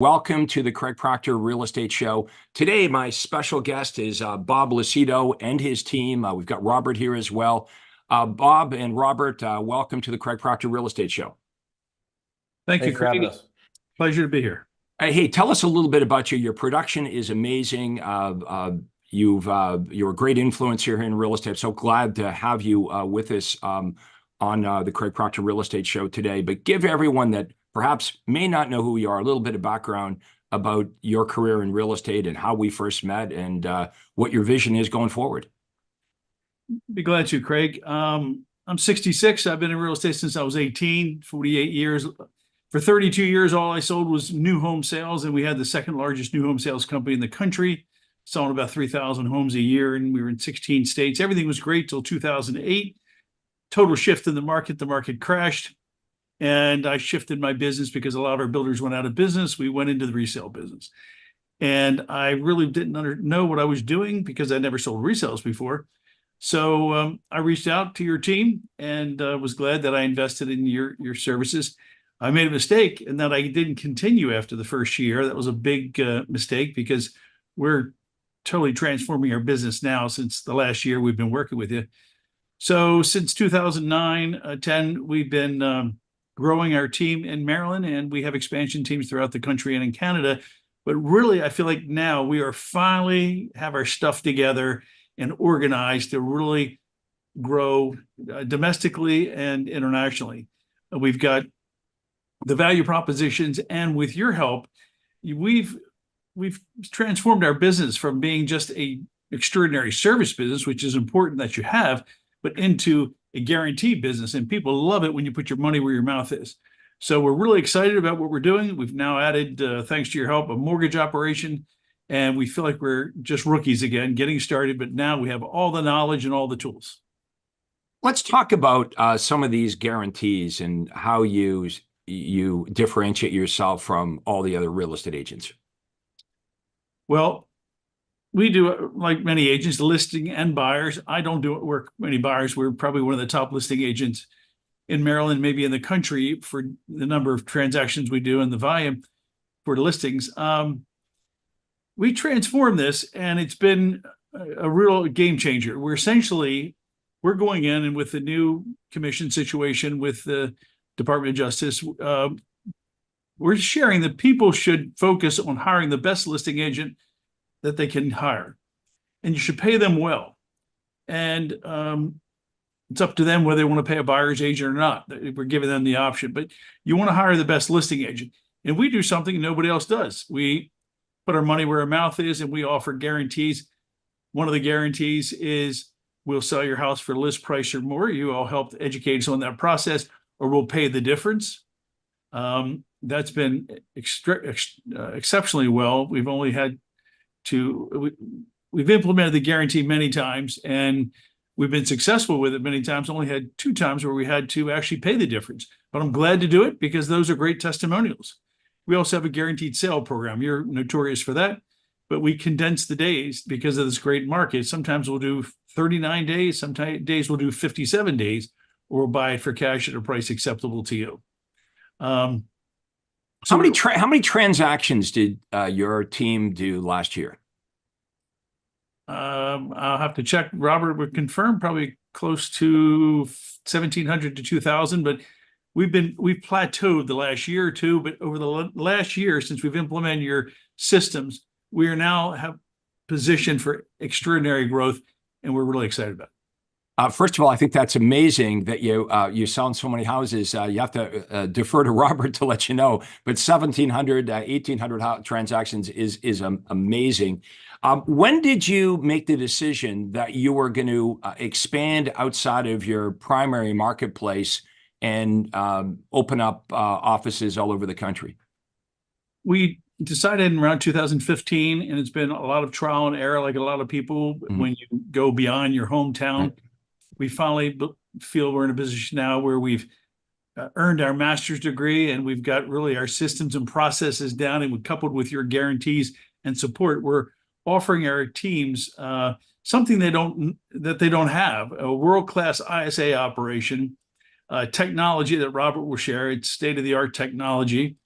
Welcome to the Craig Proctor Real Estate Show. Today, my special guest is Bob Lucido and his team. We've got Robert here as well. Bob and Robert, welcome to the Craig Proctor Real Estate Show. Thank you, Thanks for having Craig. us. Pleasure to be here. Hey, tell us a little bit about you. Your production is amazing. You're a great influence here in real estate. I'm so glad to have you with us on the Craig Proctor Real Estate Show today. But give everyone that perhaps may not know who you are a little bit of background about your career in real estate and how we first met and what your vision is going forward. Be glad to, Craig. I'm 66. I've been in real estate since I was 18, 48 years. For 32 years, all I sold was new home sales, and we had the second largest new home sales company in the country, selling about 3,000 homes a year, and we were in 16 states. Everything was great till 2008. Total shift in the market crashed, and I shifted my business because a lot of our builders went out of business. We went into the resale business, and I really didn't know what I was doing because I never sold resales before. So I reached out to your team and was glad that I invested in your services. I made a mistake in that I didn't continue after the first year. That was a big mistake because we're totally transforming our business now since the last year we've been working with you. So since 2009, 10, we've been growing our team in Maryland, and we have expansion teams throughout the country and in Canada. But really, I feel like now we are finally have our stuff together and organized to really grow domestically and internationally. We've got the value propositions, and with your help, we've transformed our business from being just a extraordinary service business, which is important that you have, but into a guaranteed business. And people love it when you put your money where your mouth is. So we're really excited about what we're doing. We've now added, thanks to your help, a mortgage operation, and we feel like we're just rookies again, getting started. But now we have all the knowledge and all the tools. Let's talk about some of these guarantees and how you differentiate yourself from all the other real estate agents. Well, we do, like many agents, listing and buyers. I don't work many buyers. We're probably one of the top listing agents in Maryland, maybe in the country, for the number of transactions we do and the volume for listings. We transformed this, and it's been a real game changer. We're going in, and with the new commission situation with the Department of Justice, we're sharing that people should focus on hiring the best listing agent that they can hire, and you should pay them well. And it's up to them whether they want to pay a buyer's agent or not. We're giving them the option, but you want to hire the best listing agent. And we do something nobody else does. We put our money where our mouth is, and we offer guarantees. One of the guarantees is we'll sell your house for list price or more. You all helped educate us on that process, or we'll pay the difference. That's been exceptionally well. We've implemented the guarantee many times, and we've been successful with it many times. Only had 2 times where we had to actually pay the difference. But I'm glad to do it because those are great testimonials. We also have a guaranteed sale program. You're notorious for that, but we condense the days because of this great market. Sometimes we'll do 39 days. Sometimes days we'll do 57 days, or we'll buy it for cash at a price acceptable to you. How many transactions did your team do last year? I'll have to check. Robert would confirm, probably close to 1,700 to 2,000, but we've plateaued the last year or two. But over the last year, since we've implemented your systems, we are now have positioned for extraordinary growth, and we're really excited about it. First of all, I think that's amazing that you selling so many houses. You have to defer to Robert to let you know, but 1,700, 1,800 transactions is amazing. When did you make the decision that you were going to expand outside of your primary marketplace and open up offices all over the country? We decided in around 2015, and it's been a lot of trial and error, like a lot of people, when you go beyond your hometown. Right. We finally feel we're in a position now where we've earned our master's degree, and we've got really our systems and processes down, and we coupled with your guarantees and support, we're offering our teams something that they don't have, a world-class ISA operation, technology that Robert will share. It's state-of-the-art technology,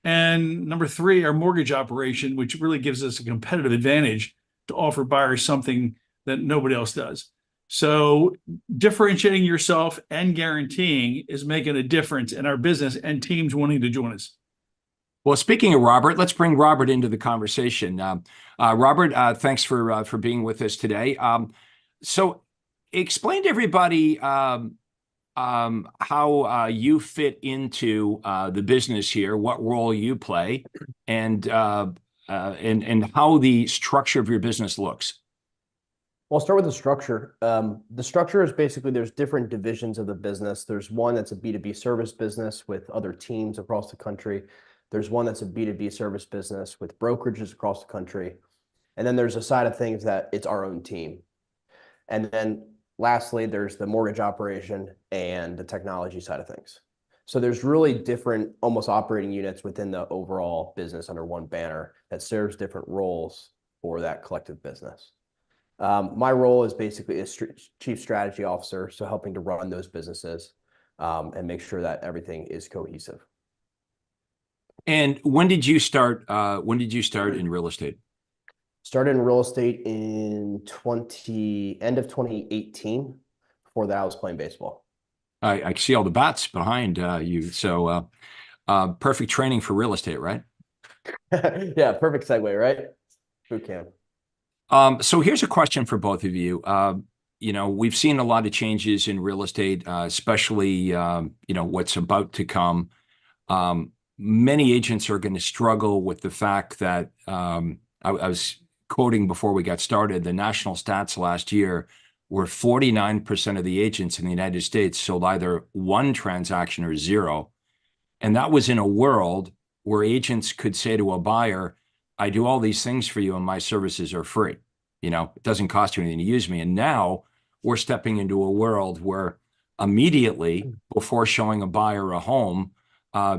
And number three, our mortgage operation, which really gives us a competitive advantage to offer buyers something that nobody else does. So differentiating yourself and guaranteeing is making a difference in our business and teams wanting to join us. Well, speaking of Robert, let's bring Robert into the conversation. Robert, thanks for being with us today. So, explain to everybody how you fit into the business here, what role you play, and how the structure of your business looks. Well, I'll start with the structure. The structure is basically there's different divisions of the business. There's one that's a B2B service business with other teams across the country. There's one that's a B2B service business with brokerages across the country. And then there's a side of things that it's our own team. And then lastly, there's the mortgage operation and the technology side of things. So there's really different almost operating units within the overall business under one banner that serves different roles for that collective business. My role is basically a chief strategy officer, so helping to run those businesses and make sure that everything is cohesive. And when did you start? When did you start in real estate? Started in real estate in end of 2018. Before that, I was playing baseball. I see all the bats behind you. So perfect training for real estate, right? Yeah, perfect segue, right? Boot camp. So here's a question for both of you. We've seen a lot of changes in real estate, especially what's about to come. Many agents are going to struggle with the fact that I was quoting before we got started, the national stats last year were 49% of the agents in the United States sold either one transaction or zero. And that was in a world where agents could say to a buyer, I do all these things for you and my services are free. It doesn't cost you anything to use me. And now we're stepping into a world where immediately before showing a buyer a home,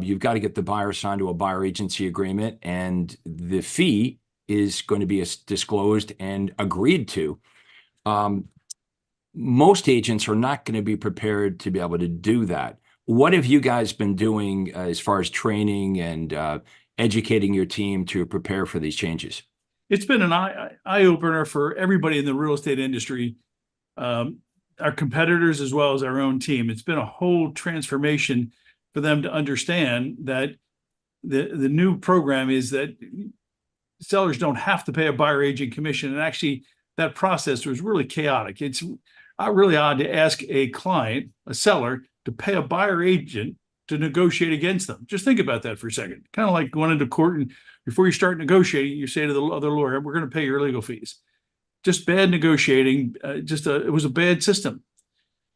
you've got to get the buyer signed to a buyer agency agreement, and the fee is going to be disclosed and agreed to. Most agents are not going to be prepared to be able to do that. What have you guys been doing as far as training and educating your team to prepare for these changes? It's been an eye-opener for everybody in the real estate industry, our competitors as well as our own team. It's been a whole transformation for them to understand that the new program is that sellers don't have to pay a buyer agent commission. And actually, that process was really chaotic. It's really odd to ask a client, a seller, to pay a buyer agent to negotiate against them. Just think about that for a second. Kind of like going into court, and before you start negotiating, you say to the other lawyer, we're going to pay your legal fees. Just bad negotiating. It was a bad system.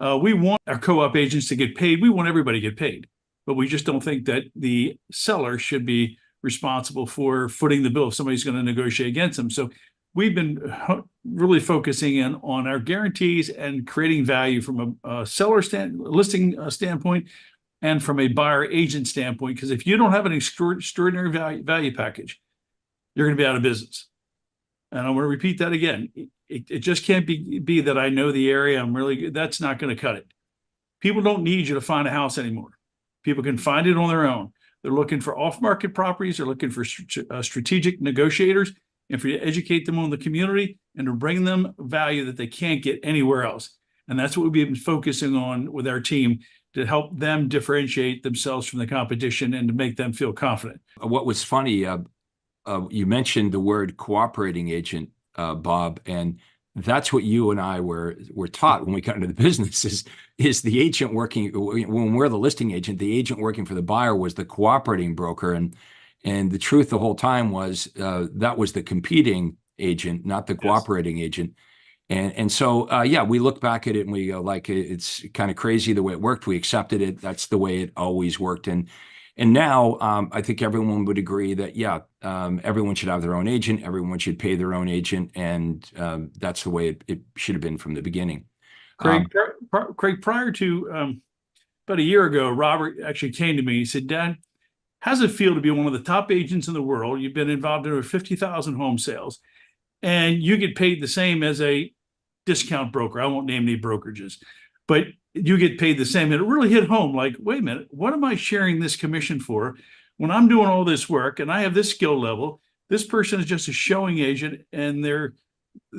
We want our co-op agents to get paid. We want everybody to get paid, but we just don't think that the seller should be responsible for footing the bill if somebody's going to negotiate against them. So we've been really focusing in on our guarantees and creating value from a seller listing standpoint and from a buyer agent standpoint. Because if you don't have an extraordinary value package, you're going to be out of business. And I want to repeat that again. It just can't be that I know the area. That's not going to cut it. People don't need you to find a house anymore. People can find it on their own. They're looking for off-market properties. They're looking for strategic negotiators, and for you to educate them on the community and to bring them value that they can't get anywhere else. And that's what we've been focusing on with our team, to help them differentiate themselves from the competition and to make them feel confident. What was funny, you mentioned the word cooperating agent, Bob, and that's what you and I were taught when we got into the business is the agent working, when we're the listing agent, the agent working for the buyer was the cooperating broker. And the truth the whole time was that was the competing agent, not the cooperating agent. And so, we look back at it and we go, like, it's kind of crazy the way it worked. We accepted it. That's the way it always worked. And now I think everyone would agree that, everyone should have their own agent. Everyone should pay their own agent. And that's the way it should have been from the beginning. Craig, prior to about a year ago, Robert actually came to me. He said, Dad, how does it feel to be one of the top agents in the world? You've been involved in over 50,000 home sales, and you get paid the same as a discount broker. I won't name any brokerages, but you get paid the same. And it really hit home, like, wait a minute, what am I sharing this commission for when I'm doing all this work and I have this skill level, this person is just a showing agent and they're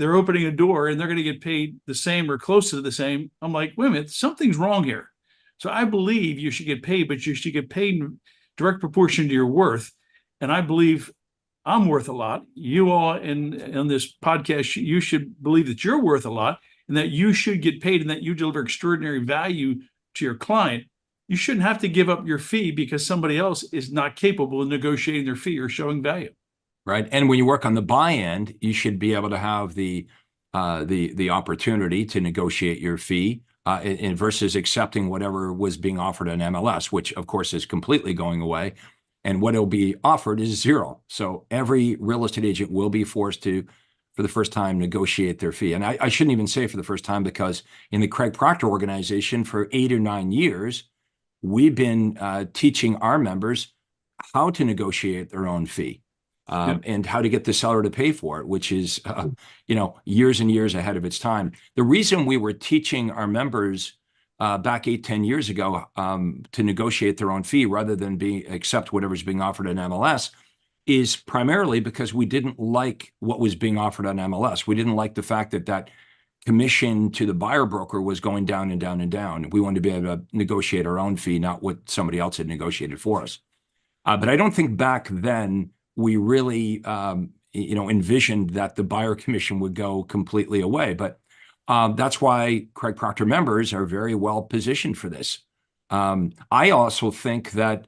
opening a door and they're going to get paid the same or close to the same. I'm like, wait a minute, something's wrong here. So I believe you should get paid, but you should get paid in direct proportion to your worth. And I believe I'm worth a lot. You all in this podcast, you should believe that you're worth a lot and that you should get paid and that you deliver extraordinary value to your client. You shouldn't have to give up your fee because somebody else is not capable of negotiating their fee or showing value. Right. And when you work on the buy end, you should be able to have the opportunity to negotiate your fee versus accepting whatever was being offered on MLS, which of course is completely going away. And what will be offered is zero. So every real estate agent will be forced to, for the first time, negotiate their fee. And I shouldn't even say for the first time, because in the Craig Proctor organization for 8 or 9 years, we've been teaching our members how to negotiate their own fee. And how to get the seller to pay for it, which is, years and years ahead of its time. The reason we were teaching our members back 8-10 years ago to negotiate their own fee rather than accept whatever's being offered in MLS is primarily because we didn't like what was being offered on MLS. We didn't like the fact that commission to the buyer broker was going down and down and down. We wanted to be able to negotiate our own fee, not what somebody else had negotiated for us. But I don't think back then we really, envisioned that the buyer commission would go completely away. But that's why Craig Proctor members are very well positioned for this. I also think that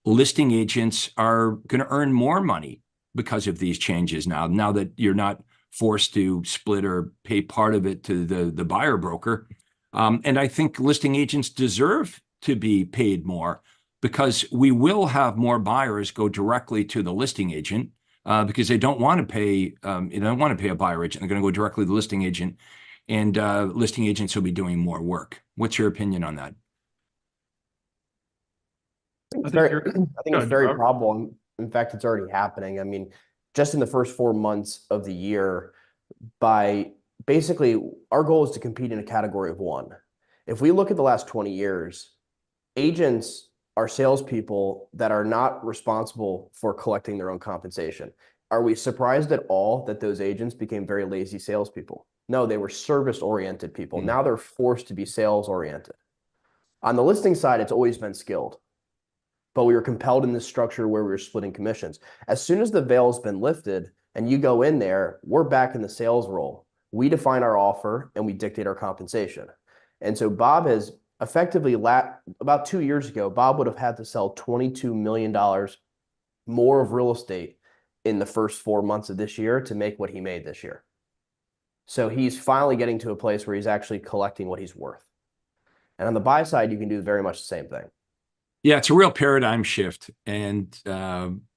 listing agents are going to earn more money because of these changes now that you're not forced to split or pay part of it to the buyer broker. And I think listing agents deserve to be paid more, because we will have more buyers go directly to the listing agent because they don't want to pay. They don't want to pay a buyer agent. They're going to go directly to the listing agent, and listing agents will be doing more work. What's your opinion on that? I think it's very probable. In fact, it's already happening. I mean, just in the first 4 months of the year, by basically our goal is to compete in a category of one. If we look at the last 20 years, agents are salespeople that are not responsible for collecting their own compensation. Are we surprised at all that those agents became very lazy salespeople? No, they were service-oriented people. Now they're forced to be sales-oriented. On the listing side, it's always been skilled, but we were compelled in this structure where we were splitting commissions. As soon as the veil's been lifted and you go in there, we're back in the sales role. We define our offer and we dictate our compensation. And so Bob has effectively, about 2 years ago, Bob would have had to sell $22 million more of real estate in the first 4 months of this year to make what he made this year. So he's finally getting to a place where he's actually collecting what he's worth. And on the buy side, you can do very much the same thing. Yeah, it's a real paradigm shift. And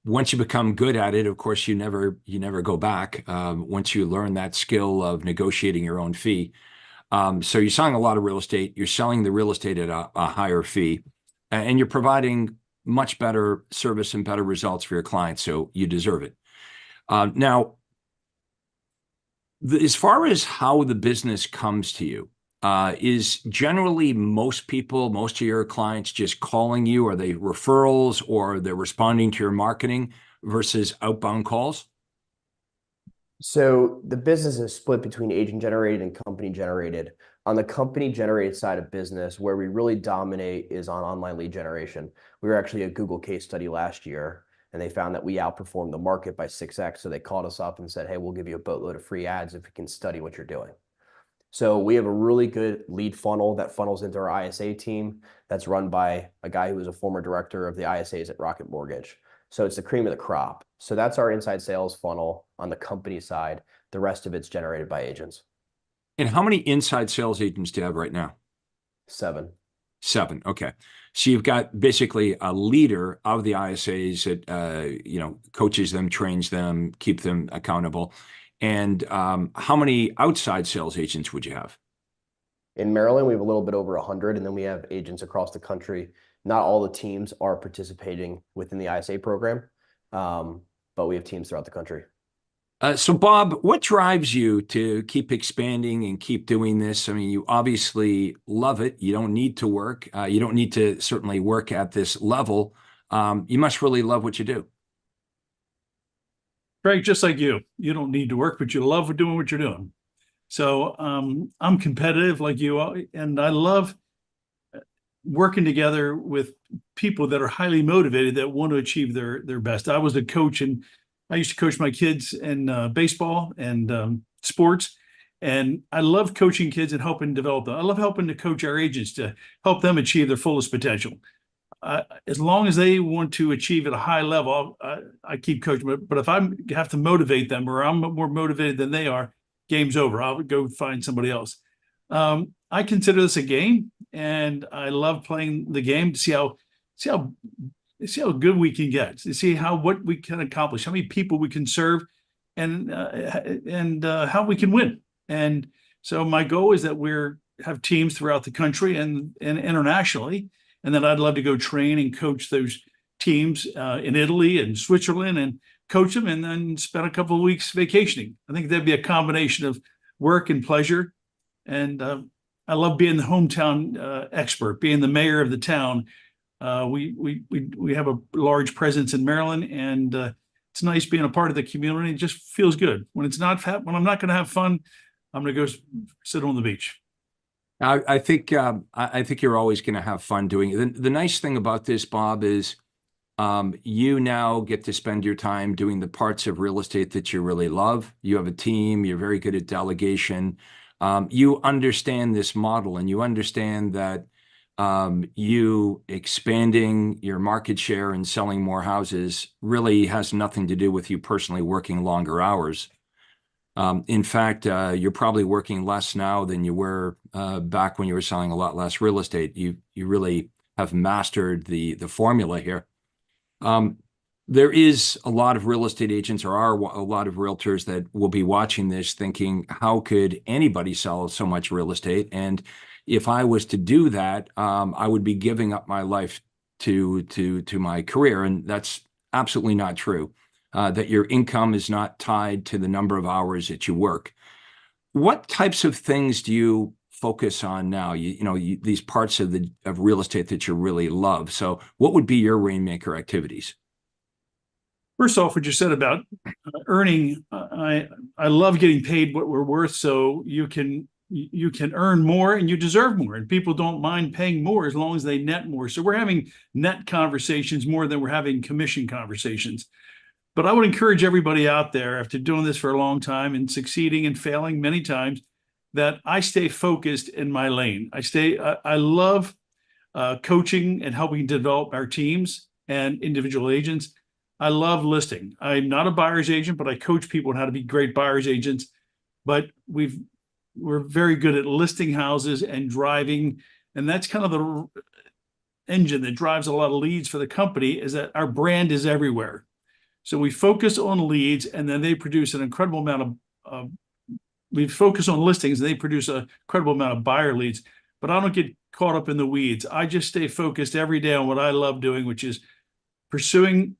once you become good at it, of course, you never go back once you learn that skill of negotiating your own fee. So you're selling a lot of real estate, you're selling the real estate at a higher fee, and you're providing much better service and better results for your clients, so you deserve it. Now, as far as how the business comes to you, is generally most of your clients just calling you? Are they referrals, or they're responding to your marketing versus outbound calls? So the business is split between agent generated and company generated. On the company generated side of business, where we really dominate is on online lead generation. We were actually a Google case study last year, and they found that we outperformed the market by 6x. So they called us up and said, hey, we'll give you a boatload of free ads if you can study what you're doing. So we have a really good lead funnel that funnels into our ISA team that's run by a guy who was a former director of the ISAs at Rocket Mortgage. So it's the cream of the crop. So that's our inside sales funnel on the company side. The rest of it's generated by agents. And how many inside sales agents do you have right now? 7. 7. Okay. So you've got basically a leader of the ISAs that, coaches them, trains them, keep them accountable. And how many outside sales agents would you have? In Maryland, we have a little bit over 100, and then we have agents across the country. Not all the teams are participating within the ISA program, but we have teams throughout the country. So Bob, what drives you to keep expanding and keep doing this? I mean, you obviously love it. You don't need to work. You don't need to certainly work at this level you must really love what you do. Craig, just like you don't need to work, but you love doing what you're doing. So I'm competitive like you are, and I love working together with people that are highly motivated that want to achieve their best. I was a coach, and I used to coach my kids in baseball and sports, and I love coaching kids and helping develop them. I love helping to coach our agents to help them achieve their fullest potential. As long as they want to achieve at a high level, I keep coaching. But if I have to motivate them, or I'm more motivated than they are, game's over. I'll go find somebody else. I consider this a game, and I love playing the game to see how good we can get, to see what we can accomplish, how many people we can serve, and how we can win. And so my goal is that have teams throughout the country and internationally, and then I'd love to go train and coach those teams in Italy and Switzerland and coach them, and then spend a couple of weeks vacationing. I think that'd be a combination of work and pleasure. And I love being the hometown expert, being the mayor of the town. We have a large presence in Maryland, and it's nice being a part of the community. It just feels good. When I'm not going to have fun, I'm going to go sit on the beach. I think you're always going to have fun doing it. The nice thing about this, Bob, is you now get to spend your time doing the parts of real estate that you really love. You have a team. You're very good at delegation. You understand this model, and you understand that you expanding your market share and selling more houses really has nothing to do with you personally working longer hours. In fact, you're probably working less now than you were back when you were selling a lot less real estate. You really have mastered the formula here. There is a lot of real estate agents, or are a lot of realtors that will be watching this thinking, how could anybody sell so much real estate? And if I was to do that, I would be giving up my life to my career. And that's absolutely not true. That your income is not tied to the number of hours that you work. What types of things do you focus on now? These parts of real estate that you really love. So what would be your rainmaker activities? First off, what you said about earning, I love getting paid what we're worth, so you can earn more and you deserve more, and people don't mind paying more as long as they net more. So we're having net conversations more than we're having commission conversations. But I would encourage everybody out there, after doing this for a long time and succeeding and failing many times, that I stay focused in my lane. I love coaching and helping develop our teams and individual agents. I love listing. I'm not a buyer's agent, but I coach people on how to be great buyer's agents. But we're very good at listing houses and driving, and that's kind of the engine that drives a lot of leads for the company, is that our brand is everywhere. So we focus on leads, and then they produce an incredible amount of we focus on listings, and they produce an incredible amount of buyer leads. But I don't get caught up in the weeds. I just stay focused every day on what I love doing, which is pursuing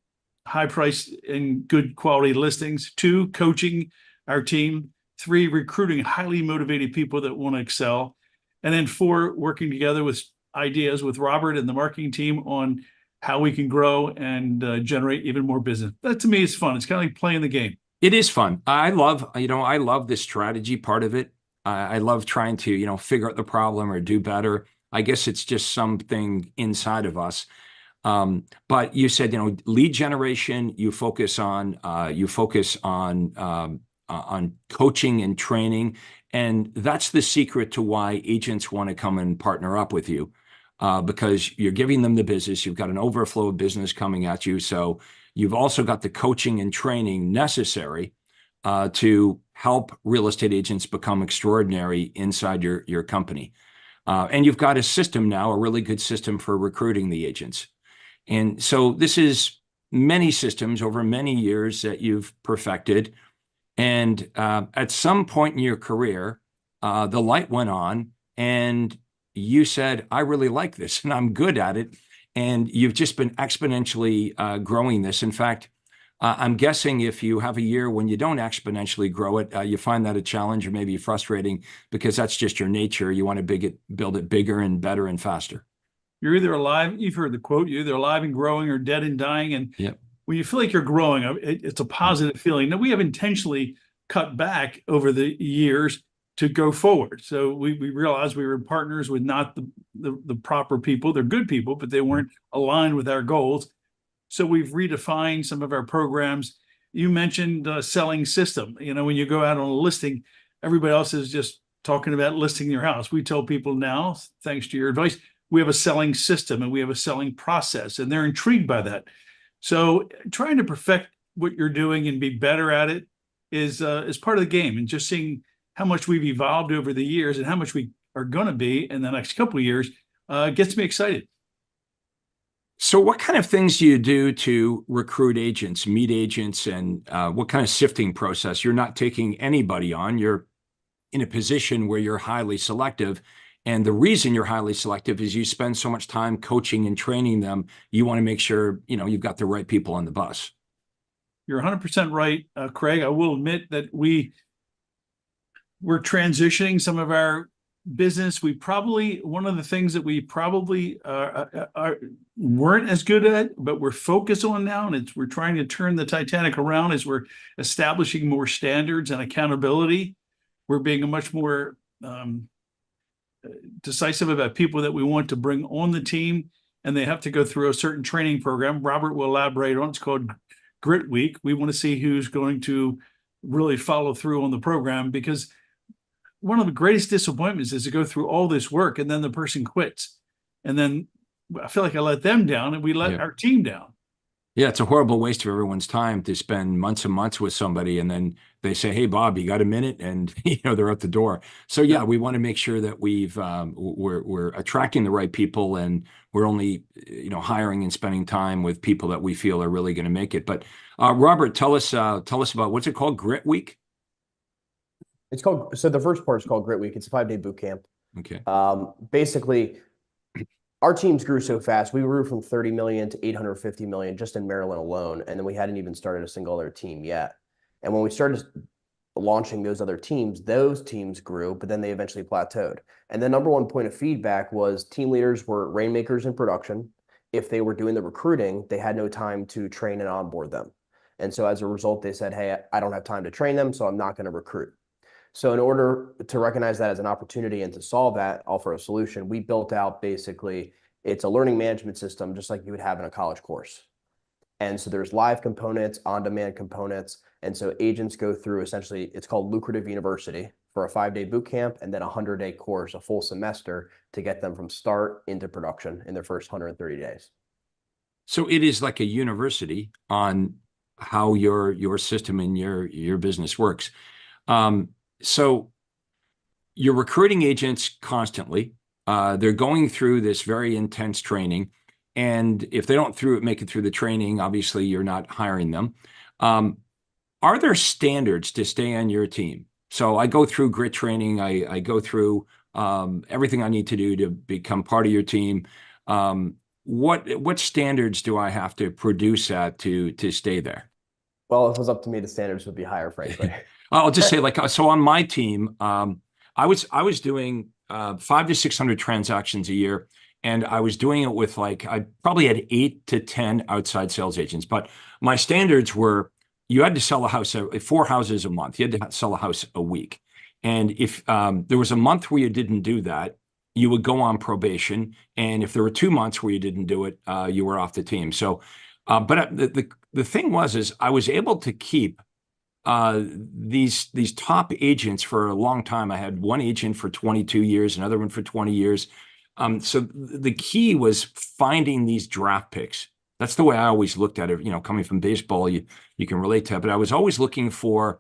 high price and good quality listings. 2, coaching our team. 3, recruiting highly motivated people that want to excel. And then 4, working together with ideas with Robert and the marketing team on how we can grow and generate even more business. That to me is fun. It's kind of like playing the game. It is fun. I love the strategy part of it. I love trying to, figure out the problem or do better. I guess it's just something inside of us. But you said, lead generation, you focus on coaching and training. And that's the secret to why agents want to come and partner up with you. Because you're giving them the business, you've got an overflow of business coming at you. So you've also got the coaching and training necessary to help real estate agents become extraordinary inside your company. And you've got a system now, a really good system for recruiting the agents. And so this is many systems over many years that you've perfected. And at some point in your career, the light went on, and you said, I really like this and I'm good at it. And you've just been exponentially growing this. In fact, I'm guessing if you have a year when you don't exponentially grow it, you find that a challenge or maybe frustrating, because that's just your nature. You want to build it bigger and better and faster. You're either alive, you've heard the quote, you're either alive and growing or dead and dying. And Yep. when you feel like you're growing, it's a positive feeling. Now, we have intentionally cut back over the years to go forward. So we realized we were partners with not the proper people. They're good people, but they weren't aligned with our goals. So we've redefined some of our programs. You mentioned selling system. You know, when you go out on a listing, everybody else is just talking about listing your house. We tell people now, thanks to your advice, we have a selling system and we have a selling process, and they're intrigued by that. So trying to perfect what you're doing and be better at it is part of the game, and just seeing how much we've evolved over the years and how much we are going to be in the next couple of years gets me excited. So what kind of things do you do to recruit agents, meet agents, and what kind of sifting process? You're not taking anybody on. You're in a position where you're highly selective. And the reason you're highly selective is you spend so much time coaching and training them. You want to make sure, you know, you've got the right people on the bus. You're 100% right, Craig. I will admit that we're transitioning some of our business. One of the things that we probably weren't as good at, but we're focused on now, and we're trying to turn the Titanic around, is we're establishing more standards and accountability. We're being much more decisive about people that we want to bring on the team, and they have to go through a certain training program. Robert will elaborate on. It's called Grit Week. We want to see who's going to really follow through on the program, because one of the greatest disappointments is to go through all this work and then the person quits. And then I feel like I let them down and we let our team down. Yeah, it's a horrible waste of everyone's time to spend months and months with somebody, and then they say, "Hey, Bob, you got a minute?" And they're out the door. So yeah, we want to make sure that we're attracting the right people, and we're only hiring and spending time with people that we feel are really going to make it. But Robert, tell us about, what's it called? Grit Week? So the first part is called Grit Week. It's a 5-day boot camp. Okay. Basically, our teams grew so fast. We grew from 30 million to 850 million just in Maryland alone. And then we hadn't even started a single other team yet. And when we started launching those other teams, those teams grew, but then they eventually plateaued. And the number one point of feedback was team leaders were rainmakers in production. If they were doing the recruiting, they had no time to train and onboard them. And so as a result, they said, "Hey, I don't have time to train them, so I'm not going to recruit." So in order to recognize that as an opportunity and to solve that, offer a solution, we built out basically, it's a learning management system, just like you would have in a college course. And so there's live components, on-demand components. And so agents go through, essentially, it's called Lucrative University, for a 5-day boot camp, and then a 100-day course, a full semester, to get them from start into production in their first 130 days. So it is like a university on how your system and your business works. So you're recruiting agents constantly. They're going through this very intense training. And if they don't make it through the training, obviously you're not hiring them. Are there standards to stay on your team? So I go through grit training. I go through everything I need to do to become part of your team. What standards do I have to produce at to stay there? Well, if it was up to me, the standards would be higher, frankly. I'll just say, so on my team, I was doing 500 to 600 transactions a year, and I was doing it with I probably had 8 to 10 outside sales agents. But my standards were, you had to sell a house, 4 houses a month. You had to sell a house a week. And if there was a month where you didn't do that, you would go on probation. And if there were 2 months where you didn't do it, you were off the team. So, but the thing is I was able to keep these top agents for a long time. I had one agent for 22 years, another one for 20 years. So the key was finding these draft picks. That's the way I always looked at it. Coming from baseball, you can relate to it. But I was always looking for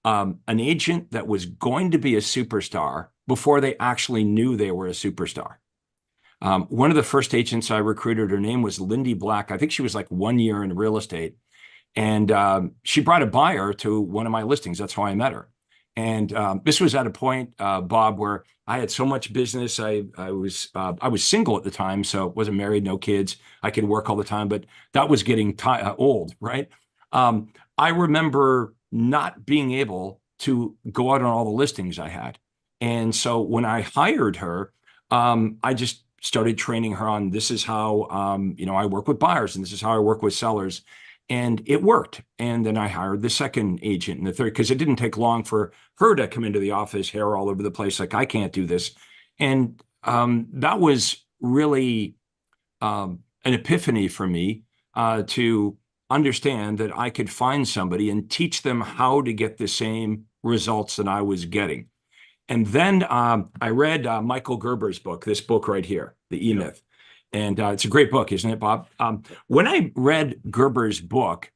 an agent that was going to be a superstar before they actually knew they were a superstar. One of the first agents I recruited, her name was Lindy Black. I think she was 1 year in real estate. And she brought a buyer to one of my listings. That's how I met her. And this was at a point, Bob, where I had so much business. I was single at the time, so wasn't married, no kids. I could work all the time, but that was getting old, right? I remember not being able to go out on all the listings I had. And so when I hired her, I just started training her on this is how, I work with buyers and this is how I work with sellers. And it worked. And then I hired the second agent and the third, because it didn't take long for her to come into the office, hair all over the place, like, I can't do this. And that was really an epiphany for me to understand that I could find somebody and teach them how to get the same results that I was getting. And then I read Michael Gerber's book, this book right here, The E-Myth. And it's a great book, isn't it, Bob? When I read Gerber's book,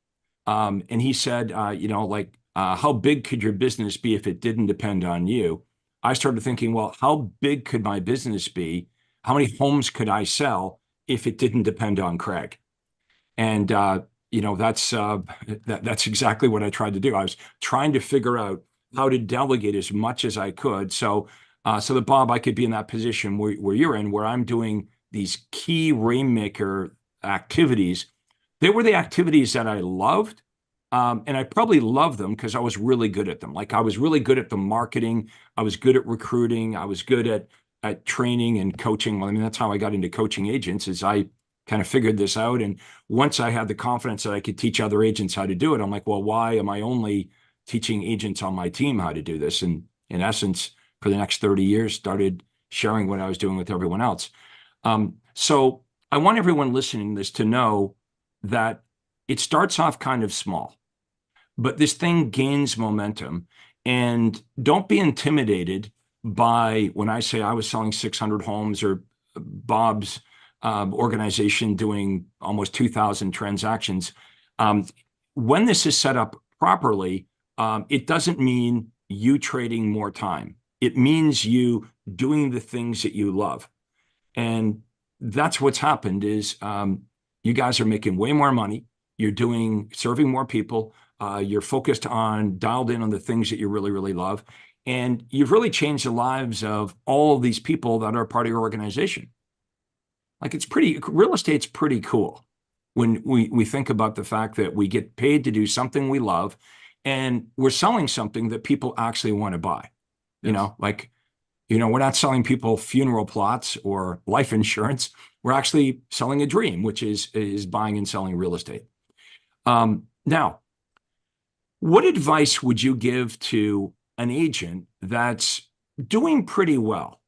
and he said, how big could your business be if it didn't depend on you? I started thinking, well, how big could my business be? How many homes could I sell if it didn't depend on Craig? And that's exactly what I tried to do. I was trying to figure out how to delegate as much as I could, so that, Bob, I could be in that position where you're in, where I'm doing these key rainmaker activities. They were the activities that I loved. And I probably loved them because I was really good at them. Like, I was really good at the marketing. I was good at recruiting. I was good at training and coaching. Well, I mean, that's how I got into coaching agents, is I kind of figured this out. And once I had the confidence that I could teach other agents how to do it, I'm like, well, why am I only teaching agents on my team how to do this? And in essence, for the next 30 years, started sharing what I was doing with everyone else. So I want everyone listening to this to know that it starts off kind of small, but this thing gains momentum. And don't be intimidated by when I say I was selling 600 homes, or Bob's organization doing almost 2,000 transactions. When this is set up properly, it doesn't mean you trading more time. It means you doing the things that you love. And that's what's happened is you guys are making way more money. You're serving more people. You're focused on, dialed in on the things that you really, really love. And you've really changed the lives of all of these people that are part of your organization. Like, real estate's pretty cool when we think about the fact that we get paid to do something we love, and we're selling something that people actually want to buy. Yes. We're not selling people funeral plots or life insurance. We're actually selling a dream, which is buying and selling real estate. Now, what advice would you give to an agent that's doing pretty well?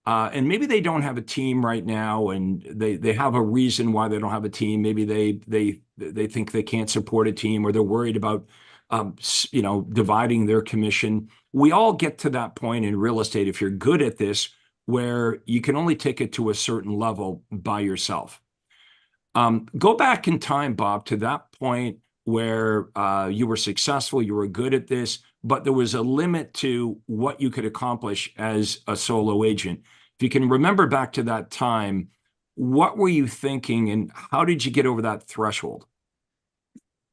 And maybe they don't have a team right now, and they have a reason why they don't have a team. Maybe they think they can't support a team, or they're worried about dividing their commission. We all get to that point in real estate, if you're good at this, where you can only take it to a certain level by yourself. Go back in time, Bob, to that point where you were successful, you were good at this, but there was a limit to what you could accomplish as a solo agent. If you can remember back to that time, what were you thinking, and how did you get over that threshold?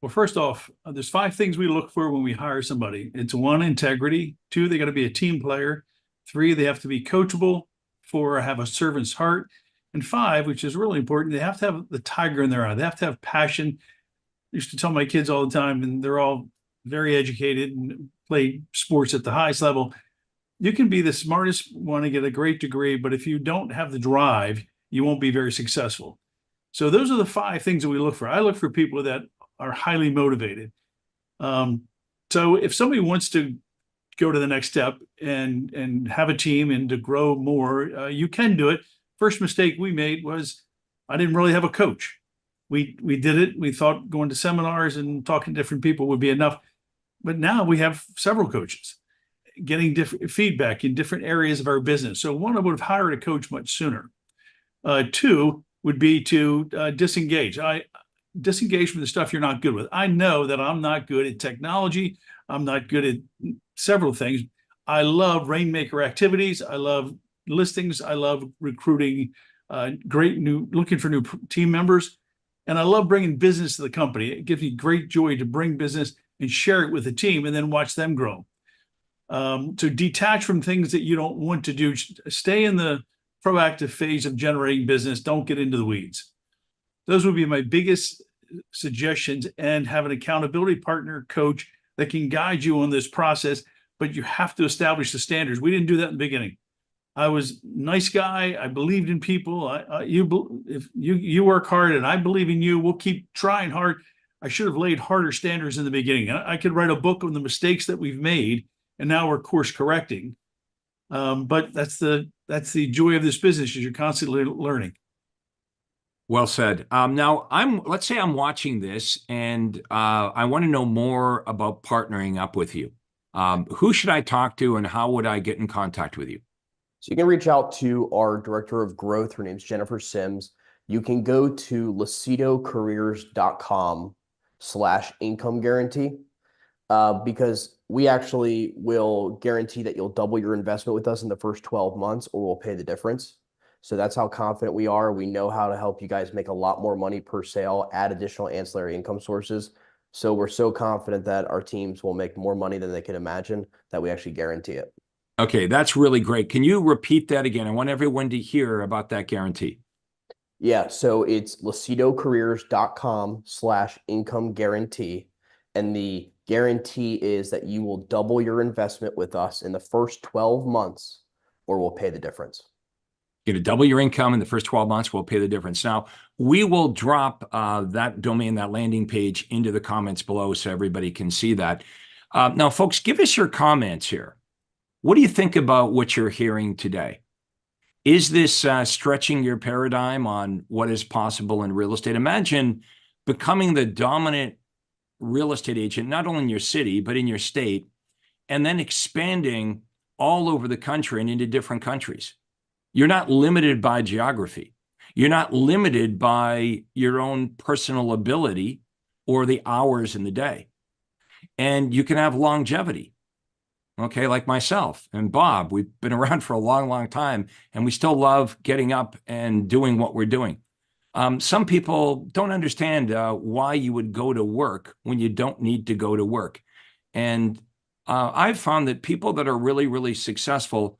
Well, first off, there's 5 things we look for when we hire somebody. It's 1, integrity. 2, they got to be a team player. 3, they have to be coachable. 4, have a servant's heart. And 5, which is really important, they have to have the tiger in their eye. They have to have passion. I used to tell my kids all the time, and they're all very educated and play sports at the highest level. You can be the smartest one and get a great degree, but if you don't have the drive, you won't be very successful. So those are the 5 things that we look for. I look for people that are highly motivated. So if somebody wants to go to the next step and have a team and to grow more, you can do it. First mistake we made was I didn't really have a coach. We did it. We thought going to seminars and talking to different people would be enough. But now we have several coaches getting different feedback in different areas of our business. So 1, I would have hired a coach much sooner. 2 would be to disengage. Disengage from the stuff you're not good with. I know that I'm not good at technology. I'm not good at several things. I love rainmaker activities. I love listings. I love recruiting looking for new team members. And I love bringing business to the company. It gives me great joy to bring business and share it with the team and then watch them grow. To detach from things that you don't want to do. Stay in the proactive phase of generating business. Don't get into the weeds. Those would be my biggest suggestions, and have an accountability partner, coach that can guide you on this process, but you have to establish the standards. We didn't do that in the beginning. I was nice guy. I believed in people. If you work hard and I believe in you, we'll keep trying hard. I should have laid harder standards in the beginning. I could write a book on the mistakes that we've made, and now we're course correcting. But that's the joy of this business, is you're constantly learning. Well said. Now let's say I'm watching this and I want to know more about partnering up with you. Who should I talk to and how would I get in contact with you? So you can reach out to our director of growth. Her name's Jennifer Sims. You can go to lucidocareers.com/income guarantee, because we actually will guarantee that you'll double your investment with us in the first 12 months, or we'll pay the difference. So that's how confident we are. We know how to help you guys make a lot more money per sale, add additional ancillary income sources. So we're so confident that our teams will make more money than they can imagine that we actually guarantee it. Okay, that's really great. Can you repeat that again? I want everyone to hear about that guarantee. Yeah, so it's lucidocareers.com/income guarantee. And the guarantee is that you will double your investment with us in the first 12 months, or we'll pay the difference. You're going to double your income in the first 12 months. We'll pay the difference. Now, we will drop that domain, that landing page into the comments below so everybody can see that. Now, folks, give us your comments here. What do you think about what you're hearing today? Is this stretching your paradigm on what is possible in real estate? Imagine becoming the dominant real estate agent, not only in your city, but in your state, and then expanding all over the country and into different countries. You're not limited by geography. You're not limited by your own personal ability or the hours in the day. And you can have longevity. Okay, like myself and Bob, we've been around for a long, long time, and we still love getting up and doing what we're doing. Some people don't understand why you would go to work when you don't need to go to work. And I've found that people that are really, really successful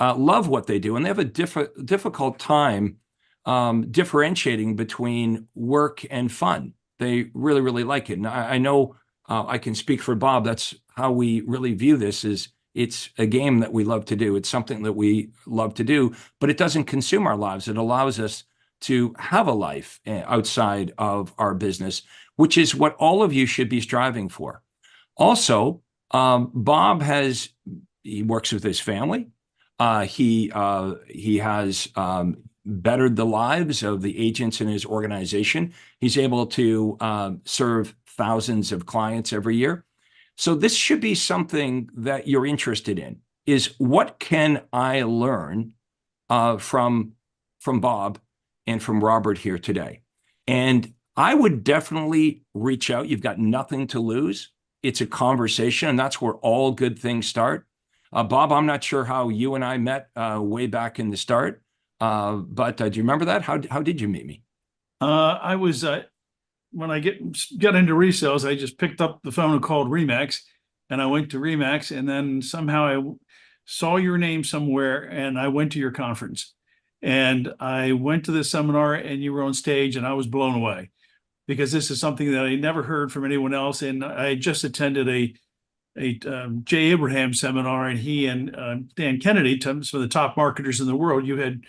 love what they do, and they have a difficult time differentiating between work and fun. They really, really like it. And I know I can speak for Bob. That's how we really view this, is it's a game that we love to do. It's something that we love to do, but it doesn't consume our lives. It allows us to have a life outside of our business, which is what all of you should be striving for. Also, Bob he works with his family. He has bettered the lives of the agents in his organization. He's able to serve thousands of clients every year. So this should be something that you're interested in, is what can I learn from Bob and from Robert here today? And I would definitely reach out. You've got nothing to lose. It's a conversation, and that's where all good things start. Bob, I'm not sure how you and I met way back in the start, but do you remember that? How did you meet me? I was when I got into resales, I just picked up the phone and called Remax, and I went to Remax, and then somehow I saw your name somewhere, and I went to your conference, and I went to the seminar, and you were on stage, and I was blown away, because this is something that I never heard from anyone else, and I just attended a Jay Abraham seminar, and he and Dan Kennedy, some of the top marketers in the world, you had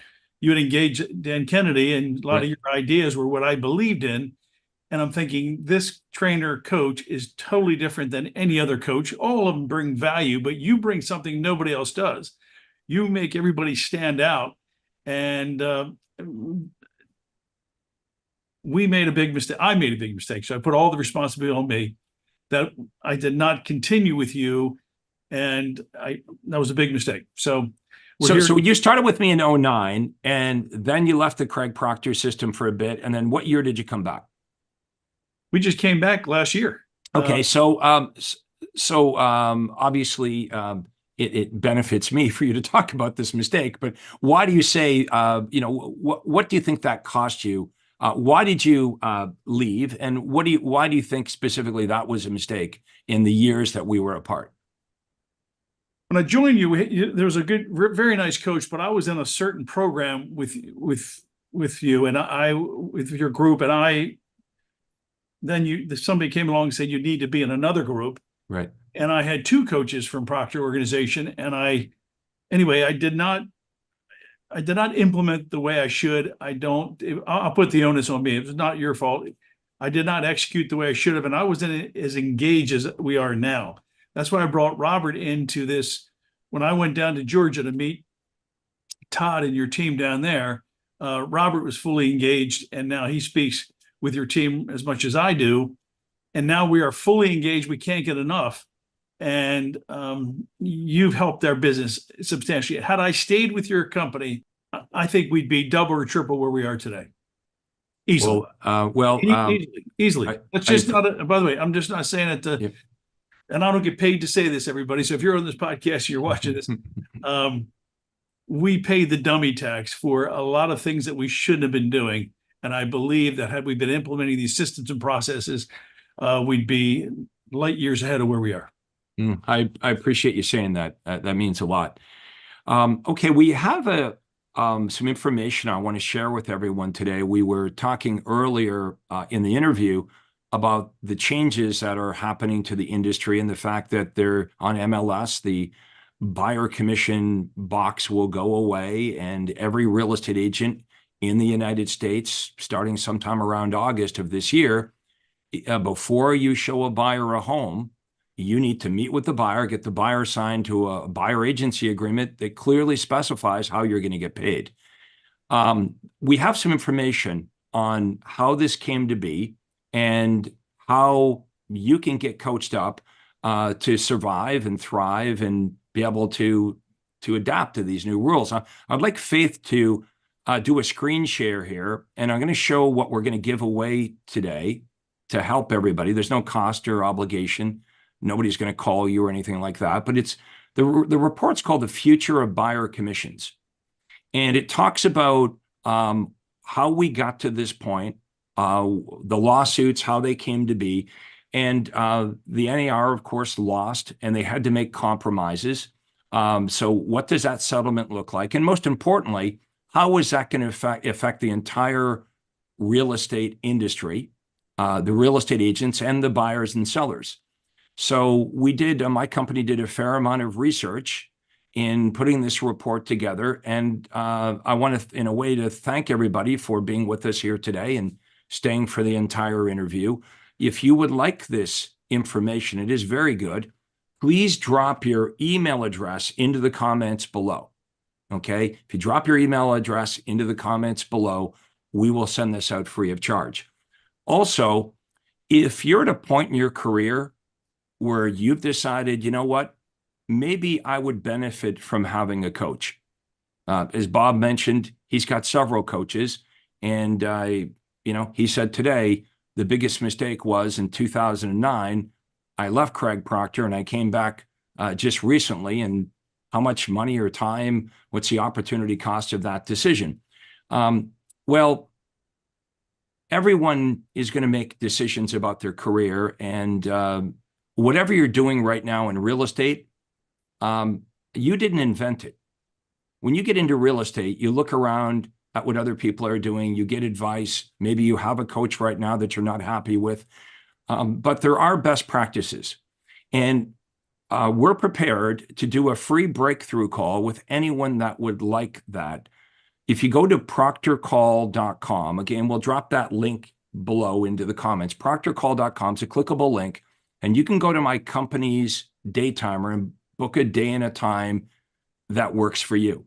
engaged Dan Kennedy, and a lot of your ideas were what I believed in. And I'm thinking, this trainer coach is totally different than any other coach. All of them bring value, but you bring something nobody else does. You make everybody stand out. And we made a big mistake. I made a big mistake. So I put all the responsibility on me, that I did not continue with you. And that was a big mistake. So you started with me in 2009, and then you left the Craig Proctor system for a bit. And then what year did you come back? We just came back last year. Okay, so obviously it benefits me for you to talk about this mistake. But why do you say, what do you think that cost you? Why did you leave, and why do you think specifically that was a mistake in the years that we were apart? When I joined you, there was a good, very nice coach, but I was in a certain program with you, and with your group, and then somebody came along and said you need to be in another group. Right. And I had two coaches from Proctor organization, and I anyway, I did not implement the way I should. I'll put the onus on me. It's not your fault. I did not execute the way I should have, and I wasn't as engaged as we are now. That's why I brought Robert into this. When I went down to Georgia to meet Todd and your team down there, Robert was fully engaged, and now he speaks with your team as much as I do. And now we are fully engaged. We can't get enough. And you've helped our business substantially. Had I stayed with your company, I think we'd be double or triple where we are today. Easily. Easily. That's just not, by the way, I'm just not saying it to, and I don't get paid to say this, everybody. So if you're on this podcast, you're watching this, we pay the dummy tax for a lot of things that we shouldn't have been doing. And I believe that had we been implementing these systems and processes, we'd be light years ahead of where we are. I appreciate you saying that. That means a lot. Okay, we have some information I want to share with everyone today. We were talking earlier in the interview about the changes that are happening to the industry and the fact that they're on MLS, the buyer commission box will go away, and every real estate agent in the United States, starting sometime around August of this year, before you show a buyer a home, you need to meet with the buyer, get the buyer signed to a buyer agency agreement that clearly specifies how you're going to get paid. We have some information on how this came to be and how you can get coached up to survive and thrive and be able to adapt to these new rules. I'd like Faith to do a screen share here, and I'm going to show what we're going to give away today to help everybody. There's no cost or obligation. Nobody's going to call you or anything like that, but it's the report's called The Future of Buyer Commissions. And it talks about how we got to this point, the lawsuits, how they came to be. And the NAR, of course, lost, and they had to make compromises. So what does that settlement look like? And most importantly, how is that going to affect the entire real estate industry, the real estate agents and the buyers and sellers? So we did, my company did a fair amount of research in putting this report together. And I want to, in a way, to thank everybody for being with us here today and staying for the entire interview. If you would like this information, it is very good. Please drop your email address into the comments below. Okay? If you drop your email address into the comments below, we will send this out free of charge. Also, if you're at a point in your career where you've decided, you know what, maybe I would benefit from having a coach. As Bob mentioned, he's got several coaches. And, he said today, the biggest mistake was in 2009, I left Craig Proctor and I came back just recently. And how much money or time, what's the opportunity cost of that decision? Well, everyone is going to make decisions about their career, and whatever you're doing right now in real estate, you didn't invent it. When you get into real estate, you look around at what other people are doing, you get advice. Maybe you have a coach right now that you're not happy with, but there are best practices. And we're prepared to do a free breakthrough call with anyone that would like that. If you go to proctorcall.com, again, we'll drop that link below into the comments. Proctorcall.com is a clickable link, and you can go to my company's day timer and book a day and a time that works for you.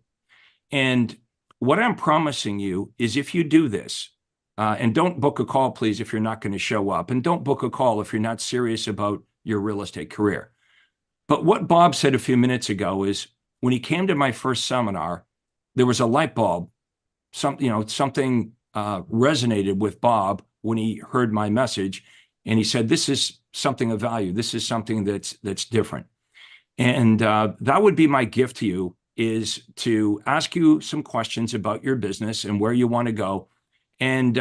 And what I'm promising you is if you do this, and don't book a call, please, if you're not going to show up, and don't book a call if you're not serious about your real estate career. But what Bob said a few minutes ago is when he came to my first seminar, there was a light bulb. Something resonated with Bob when he heard my message, and he said, "This is something of value. This is something that's different." And that would be my gift to you, is to ask you some questions about your business and where you want to go, and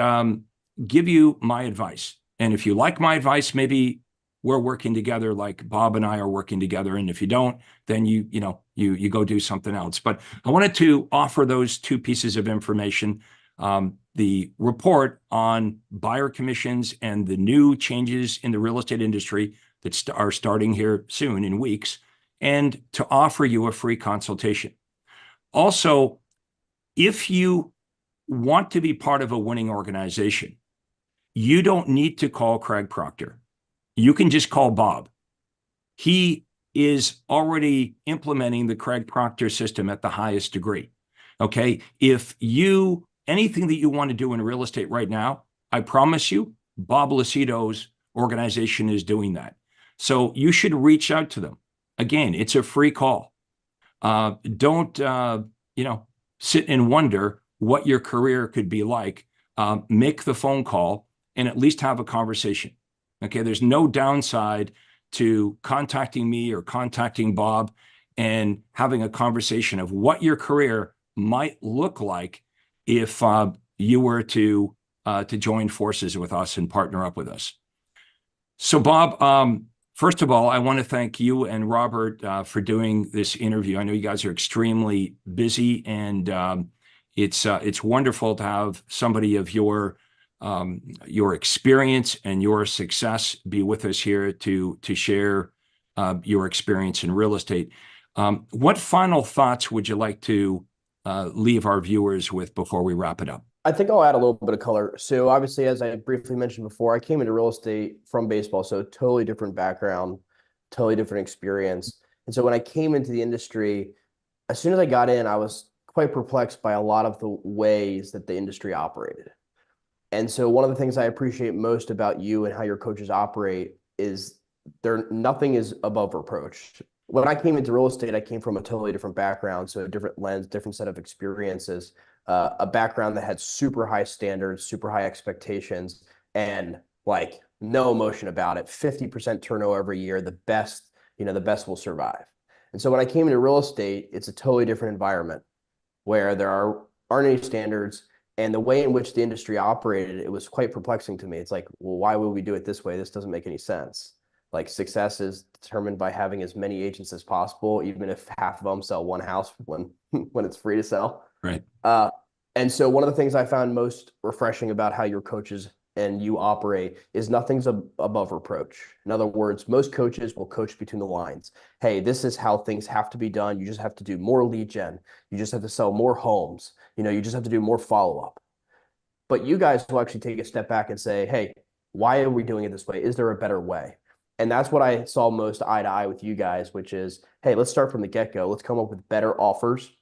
give you my advice. And if you like my advice, maybe we're working together like Bob and I are working together. And if you don't, then you go do something else. But I wanted to offer those two pieces of information, the report on buyer commissions and the new changes in the real estate industry that are starting here soon in weeks, and to offer you a free consultation. Also, if you want to be part of a winning organization, you don't need to call Craig Proctor. You can just call Bob. He is already implementing the Craig Proctor system at the highest degree. Okay. Anything that you want to do in real estate right now, I promise you, Bob Lucido's organization is doing that. So you should reach out to them. Again, it's a free call. Don't sit and wonder what your career could be like. Make the phone call and at least have a conversation. Okay, there's no downside to contacting me or contacting Bob and having a conversation of what your career might look like if you were to join forces with us and partner up with us. So, Bob, first of all, I want to thank you and Robert for doing this interview. I know you guys are extremely busy, and it's wonderful to have somebody of your experience and your success be with us here to share your experience in real estate. What final thoughts would you like to leave our viewers with before we wrap it up? I think I'll add a little bit of color. So obviously, as I briefly mentioned before, I came into real estate from baseball, so totally different background, totally different experience. And so when I came into the industry, as soon as I got in, I was quite perplexed by a lot of the ways that the industry operated. And so one of the things I appreciate most about you and how your coaches operate is nothing is above reproach. When I came into real estate, I came from a totally different background, so a different lens, different set of experiences, a background that had super high standards, super high expectations, and like no emotion about it. 50% turnover every year, the best will survive. And so when I came into real estate, it's a totally different environment where there aren't any standards. And the way in which the industry operated, it was quite perplexing to me. It's like, well, why would we do it this way? This doesn't make any sense. Like, success is determined by having as many agents as possible, even if half of them sell one house when it's free to sell. Right. And so one of the things I found most refreshing about how your coaches and you operate is nothing's above reproach. In other words, most coaches will coach between the lines. Hey, this is how things have to be done. You just have to do more lead gen. You just have to sell more homes. You just have to do more follow-up. But you guys will actually take a step back and say, hey, why are we doing it this way? Is there a better way? And that's what I saw most eye to eye with you guys, which is, hey, let's start from the get-go. Let's come up with better offers,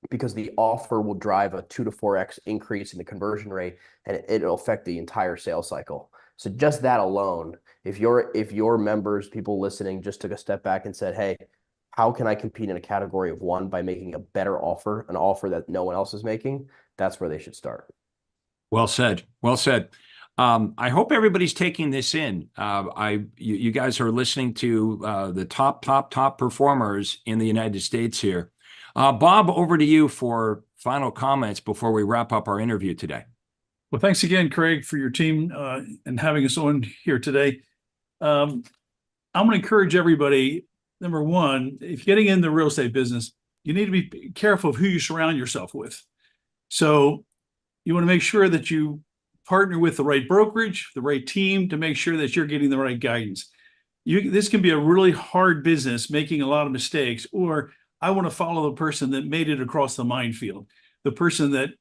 because the offer will drive a 2 to 4x increase in the conversion rate, and it'll affect the entire sales cycle. So just that alone, if your members, people listening, just took a step back and said, hey, how can I compete in a category of one by making a better offer, an offer that no one else is making? That's where they should start. Well said. Well said. I hope everybody's taking this in. You guys are listening to the top performers in the United States here. Bob, over to you for final comments before we wrap up our interview today. Well, thanks again, Craig, for your team and having us on here today. I'm going to encourage everybody. Number one, if getting in the real estate business, you need to be careful of who you surround yourself with. So you want to make sure that you partner with the right brokerage, the right team, to make sure that you're getting the right guidance. This can be a really hard business, making a lot of mistakes, or I want to follow the person that made it across the minefield, the person that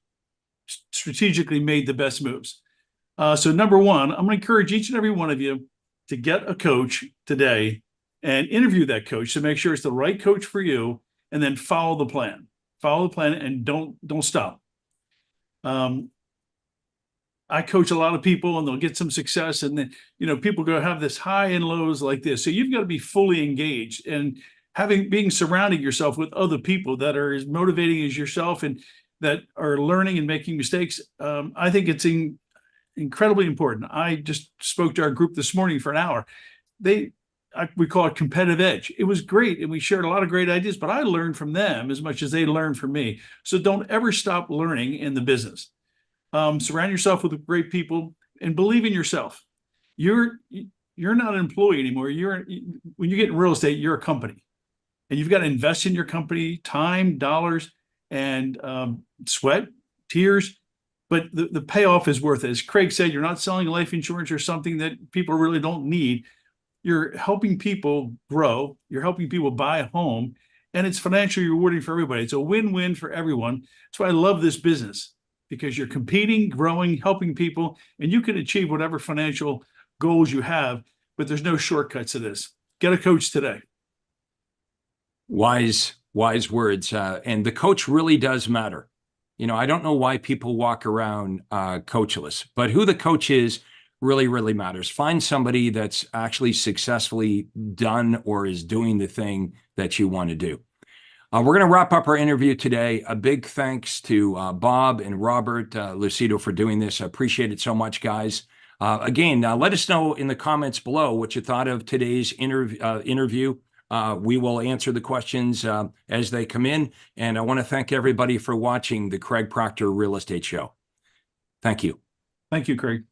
strategically made the best moves. So number one, I'm going to encourage each and every one of you to get a coach today and interview that coach to make sure it's the right coach for you, and then follow the plan. Follow the plan and don't stop. I coach a lot of people and they'll get some success, and then, people go have this high and lows like this. So you've got to be fully engaged, and being surrounding yourself with other people that are as motivating as yourself and that are learning and making mistakes. I think it's incredibly important. I just spoke to our group this morning for an hour. We call it competitive edge. It was great, and we shared a lot of great ideas, but I learned from them as much as they learned from me. So don't ever stop learning in the business. Surround yourself with great people and believe in yourself. You're not an employee anymore. When you get in real estate, you're a company, and you've got to invest in your company, time, dollars, and sweat, tears. But the payoff is worth it. As Craig said, you're not selling life insurance or something that people really don't need. You're helping people grow. You're helping people buy a home, and it's financially rewarding for everybody. It's a win-win for everyone. That's why I love this business, because you're competing, growing, helping people, and you can achieve whatever financial goals you have, but there's no shortcuts to this. Get a coach today. Wise words. And the coach really does matter. You know, I don't know why people walk around coachless, but who the coach is really, really matters. Find somebody that's actually successfully done or is doing the thing that you want to do. We're going to wrap up our interview today. A big thanks to Bob and Robert Lucido for doing this. I appreciate it so much, guys. Again, let us know in the comments below what you thought of today's interview. We will answer the questions as they come in. And I want to thank everybody for watching the Craig Proctor Real Estate Show. Thank you. Thank you, Craig.